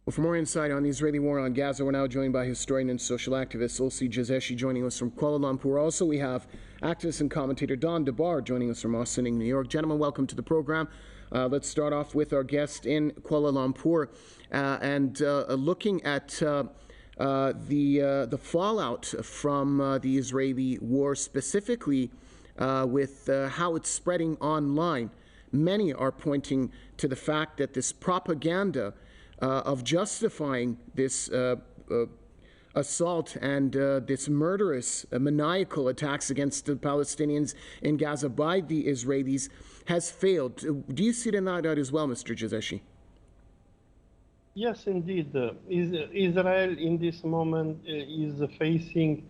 Well, for more insight on the Israeli war on Gaza, we're now joined by historian and social activist Olsi Jazeshi joining us from Kuala Lumpur. Also, we have activist and commentator DeBar joining us from Austin, New York. Gentlemen, welcome to the program. Let's start off with our guest in Kuala Lumpur and looking at the fallout from the Israeli war, specifically with how it's spreading online. Many are pointing to the fact that this propaganda of justifying this assault and this murderous, maniacal attacks against the Palestinians in Gaza by the Israelis has failed. Do you see it in that as well, Mr. Jazeshi? Yes, indeed. Israel in this moment is facing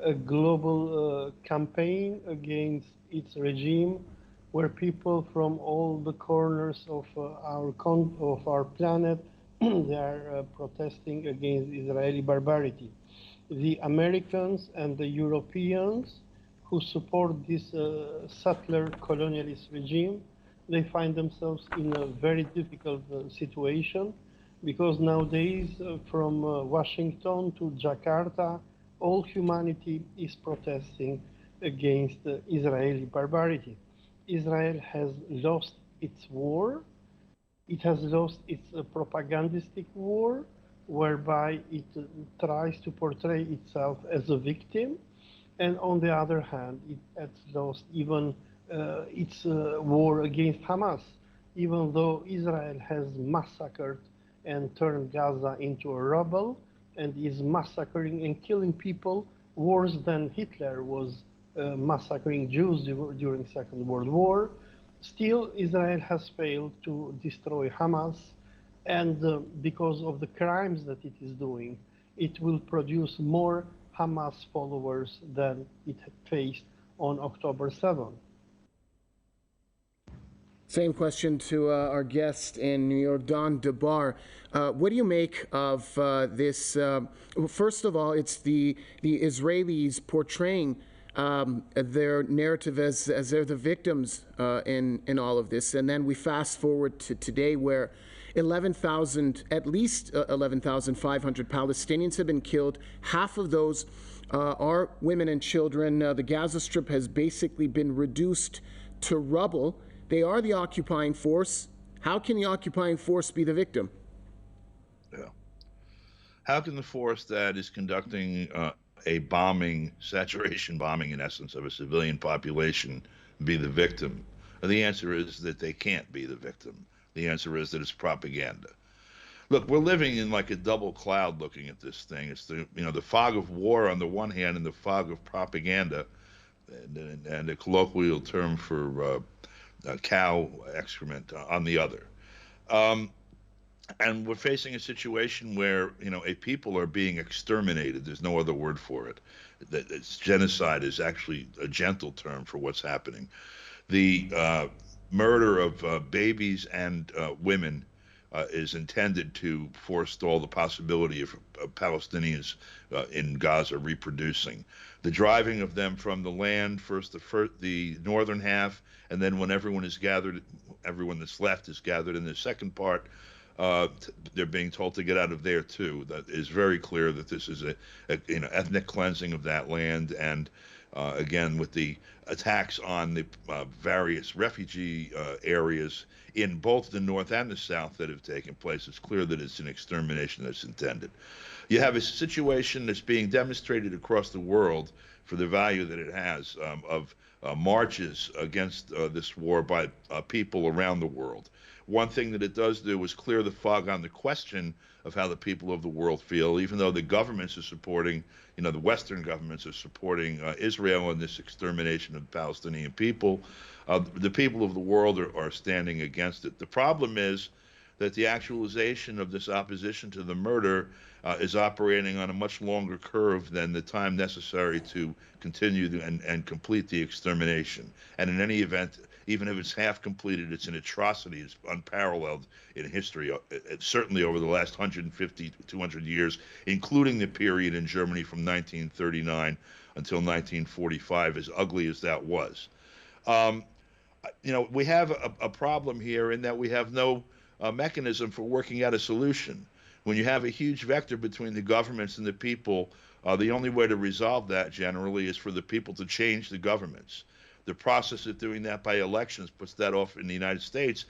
a global campaign against its regime, where people from all the corners of our planet they are protesting against Israeli barbarity. The Americans and the Europeans who support this settler colonialist regime, they find themselves in a very difficult situation because nowadays from Washington to Jakarta, all humanity is protesting against Israeli barbarity. Israel has lost its war. It has lost its propagandistic war, whereby it tries to portray itself as a victim. And on the other hand, it has lost even its war against Hamas, even though Israel has massacred and turned Gaza into a rubble and is massacring and killing people worse than Hitler was massacring Jews during Second World War. Still, Israel has failed to destroy Hamas, and because of the crimes that it is doing, it will produce more Hamas followers than it had faced on October 7th. Same question to our guest in New York, DeBar. What do you make of this? Well, first of all, it's the Israelis portraying their narrative as they're the victims in all of this. And then we fast forward to today where at least 11,500 Palestinians have been killed. Half of those are women and children. The Gaza Strip has basically been reduced to rubble. They are the occupying force. How can the occupying force be the victim? Yeah. How can the force that is conducting a bombing, saturation bombing in essence, of a civilian population be the victim? And the answer is that they can't be the victim. The answer is that it's propaganda. Look, we're living in like a double cloud looking at this thing. It's the fog of war on the one hand and the fog of propaganda, and a colloquial term for cow excrement on the other. And we're facing a situation where, a people are being exterminated. There's no other word for it. Genocide is actually a gentle term for what's happening. The murder of babies and women is intended to forestall the possibility of Palestinians in Gaza reproducing. The driving of them from the land, first the northern half, and then when everyone that's left is gathered in the second part, they're being told to get out of there too. That is very clear that this is a ethnic cleansing of that land, and again with the attacks on the various refugee areas in both the north and the south that have taken place, it's clear that it's an extermination that's intended. You have a situation that's being demonstrated across the world for the value that it has of marches against this war by people around the world. One thing that it does do is clear the fog on the question of how the people of the world feel, even though the governments are supporting, the Western governments are supporting Israel in this extermination of the Palestinian people. The people of the world are standing against it. The problem is that the actualization of this opposition to the murder is operating on a much longer curve than the time necessary to continue and complete the extermination. And in any event, even if it's half completed, it's an atrocity. It's unparalleled in history, certainly over the last 150 to 200 years, including the period in Germany from 1939 until 1945, as ugly as that was. We have a problem here in that we have no mechanism for working out a solution. When you have a huge vector between the governments and the people, the only way to resolve that generally is for the people to change the governments. The process of doing that by elections puts that off in the United States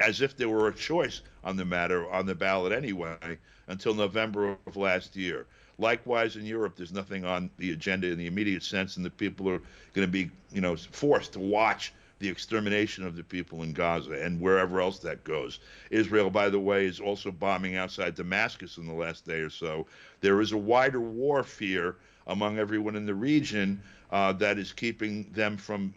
as if there were a choice on the matter on the ballot anyway until November of last year. Likewise, in Europe, there's nothing on the agenda in the immediate sense, and the people are going to be, forced to watch the extermination of the people in Gaza and wherever else that goes. Israel, by the way, is also bombing outside Damascus in the last day or so. There is a wider war fear among everyone in the region that is keeping them from,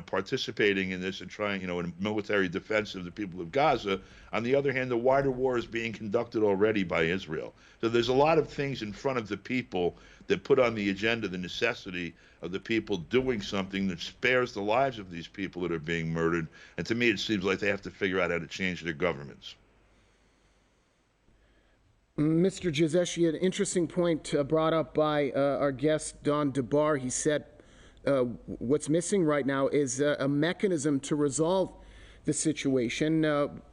participating in this and trying, in military defense of the people of Gaza. On the other hand, the wider war is being conducted already by Israel. So there's a lot of things in front of the people that put on the agenda the necessity of the people doing something that spares the lives of these people that are being murdered. And to me, it seems like they have to figure out how to change their governments. Mr. Gizeshi, an interesting point brought up by our guest, Don DeBar. He said what's missing right now is a mechanism to resolve the situation.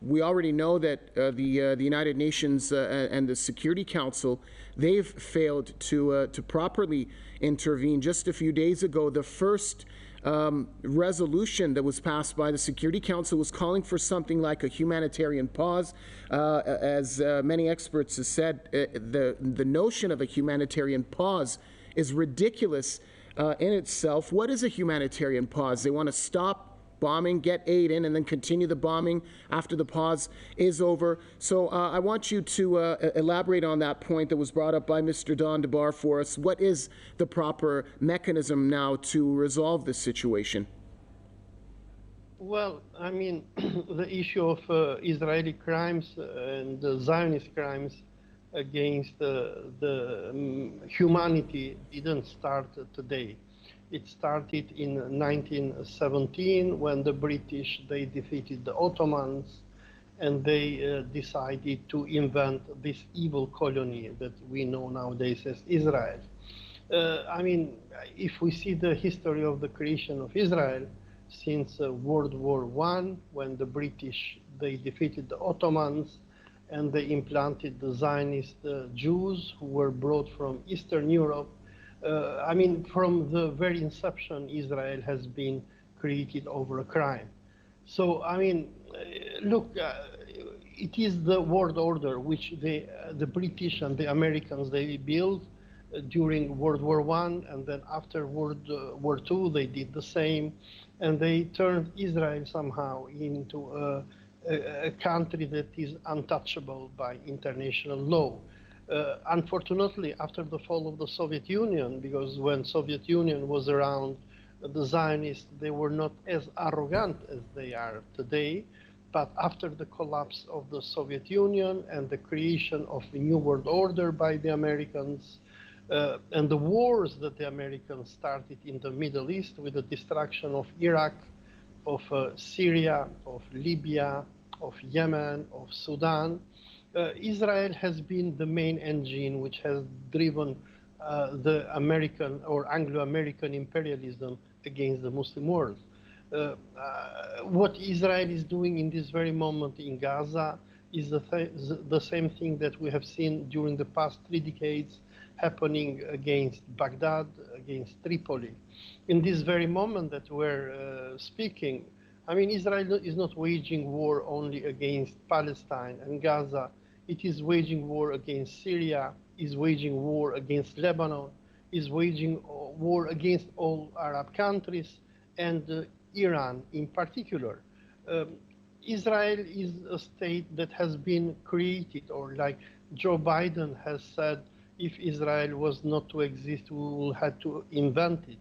We already know that the United Nations and the Security Council, they've failed to properly intervene. Just a few days ago, the first resolution that was passed by the Security Council was calling for something like a humanitarian pause. As many experts have said, the notion of a humanitarian pause is ridiculous in itself. What is a humanitarian pause? They want to stop bombing, get aid in, and then continue the bombing after the pause is over. So I want you to elaborate on that point that was brought up by Mr. Don DeBar for us. What is the proper mechanism now to resolve this situation? Well, I mean, the issue of Israeli crimes and the Zionist crimes against the humanity didn't start today. It started in 1917 when the British, they defeated the Ottomans, and they decided to invent this evil colony that we know nowadays as Israel. I mean, if we see the history of the creation of Israel since World War I, when the British, they defeated the Ottomans, and they implanted the Zionist Jews who were brought from Eastern Europe. I mean, from the very inception, Israel has been created over a crime. So, I mean, look, it is the world order which the British and the Americans, they built during World War I, and then after World War II, they did the same, and they turned Israel somehow into a country that is untouchable by international law. Unfortunately, after the fall of the Soviet Union, because when Soviet Union was around, the Zionists, they were not as arrogant as they are today. But after the collapse of the Soviet Union and the creation of the New World Order by the Americans, and the wars that the Americans started in the Middle East with the destruction of Iraq, of Syria, of Libya, of Yemen, of Sudan, Israel has been the main engine which has driven the American or Anglo-American imperialism against the Muslim world. What Israel is doing in this very moment in Gaza is the same thing that we have seen during the past 3 decades happening against Baghdad, against Tripoli. In this very moment that we're speaking, I mean, Israel is not waging war only against Palestine and Gaza. It is waging war against Syria, is waging war against Lebanon, is waging war against all Arab countries, and Iran in particular. Israel is a state that has been created, or like Joe Biden has said, if Israel was not to exist, we will have to invent it.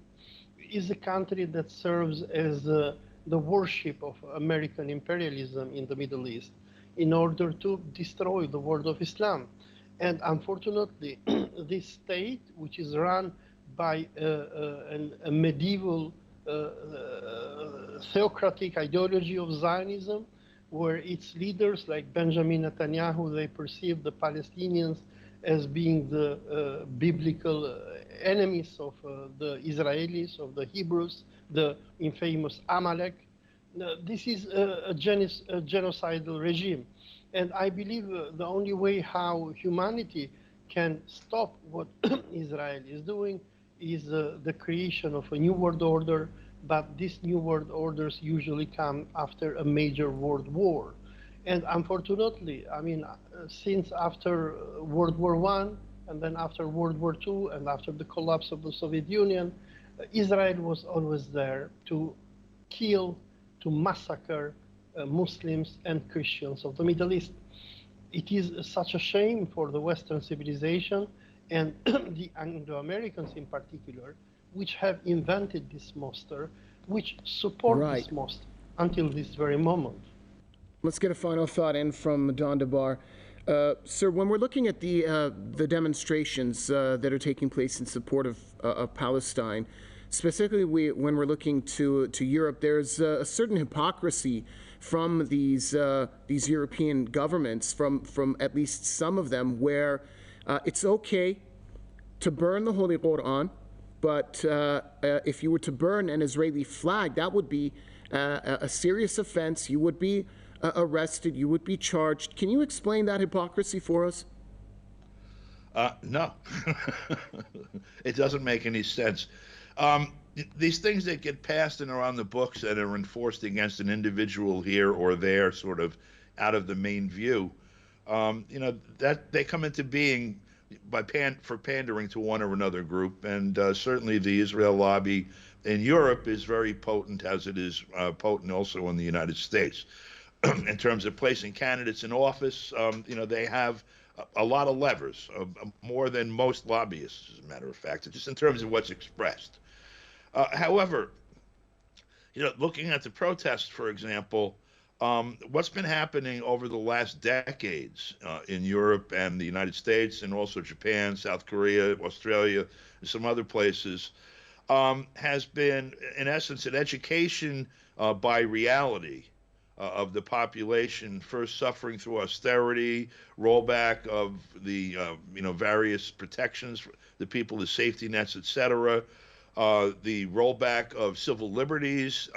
It is a country that serves as the worship of American imperialism in the Middle East in order to destroy the world of Islam. And unfortunately, this state, which is run by a medieval theocratic ideology of Zionism, where its leaders like Benjamin Netanyahu, they perceive the Palestinians as being the biblical enemies of the Israelis, of the Hebrews, the infamous Amalek. This is a genocidal regime. And I believe the only way how humanity can stop what Israel is doing is the creation of a new world order, but these new world orders usually come after a major world war. And unfortunately, I mean, since after World War I, and then after World War II, and after the collapse of the Soviet Union, Israel was always there to kill, to massacre Muslims and Christians of the Middle East. It is such a shame for the Western civilization and the Anglo-Americans in particular, which have invented this monster, which support Right. this monster until this very moment. Let's get a final thought in from Don DeBar. Sir, when we're looking at the demonstrations that are taking place in support of Palestine, specifically when we're looking to Europe, there's a certain hypocrisy from these European governments, from at least some of them, where it's okay to burn the Holy Quran, but if you were to burn an Israeli flag, that would be a serious offense. You would be arrested, you would be charged. Can you explain that hypocrisy for us? No, it doesn't make any sense. These things that get passed and are on the books and are enforced against an individual here or there, sort of out of the main view, that they come into being for pandering to one or another group. And certainly the Israel lobby in Europe is very potent, as it is potent also in the United States. In terms of placing candidates in office, they have a lot of levers, more than most lobbyists, as a matter of fact, just in terms of what's expressed. However, looking at the protests, for example, what's been happening over the last decades in Europe and the United States, and also Japan, South Korea, Australia, and some other places, has been, in essence, an education by reality of the population, first suffering through austerity, rollback of the various protections, the people, the safety nets, etc., the rollback of civil liberties,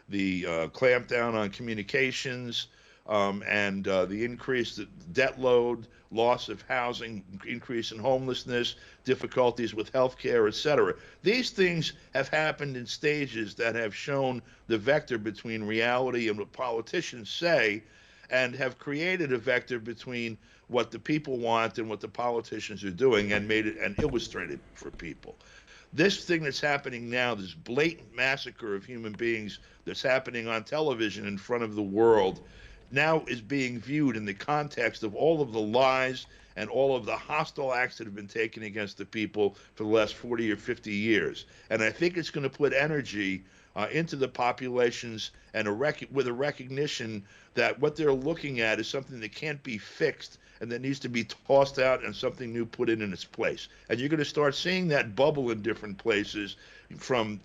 the clampdown on communications, and the increased debt load, loss of housing, increase in homelessness, difficulties with healthcare, etc. These things have happened in stages that have shown the vector between reality and what politicians say, and have created a vector between what the people want and what the politicians are doing, and made it and illustrated for people. This thing that's happening now, this blatant massacre of human beings that's happening on television in front of the world, now is being viewed in the context of all of the lies and all of the hostile acts that have been taken against the people for the last 40 or 50 years. And I think it's going to put energy into the populations, and with a recognition that what they're looking at is something that can't be fixed and that needs to be tossed out and something new put in its place. And you're going to start seeing that bubble in different places, from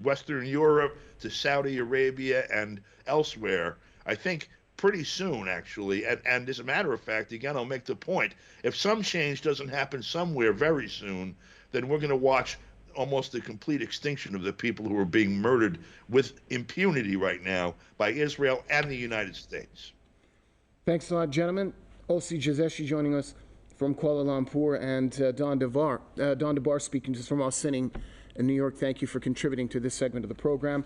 Western Europe to Saudi Arabia and elsewhere, I think, pretty soon, actually. And as a matter of fact, again, I'll make the point, if some change doesn't happen somewhere very soon, then we're going to watch almost the complete extinction of the people who are being murdered with impunity right now by Israel and the United States. Thanks a lot, gentlemen. Olsi Jazeshi joining us from Kuala Lumpur, and Don DeBar. Don DeBar speaking to us from Austin in New York. Thank you for contributing to this segment of the program.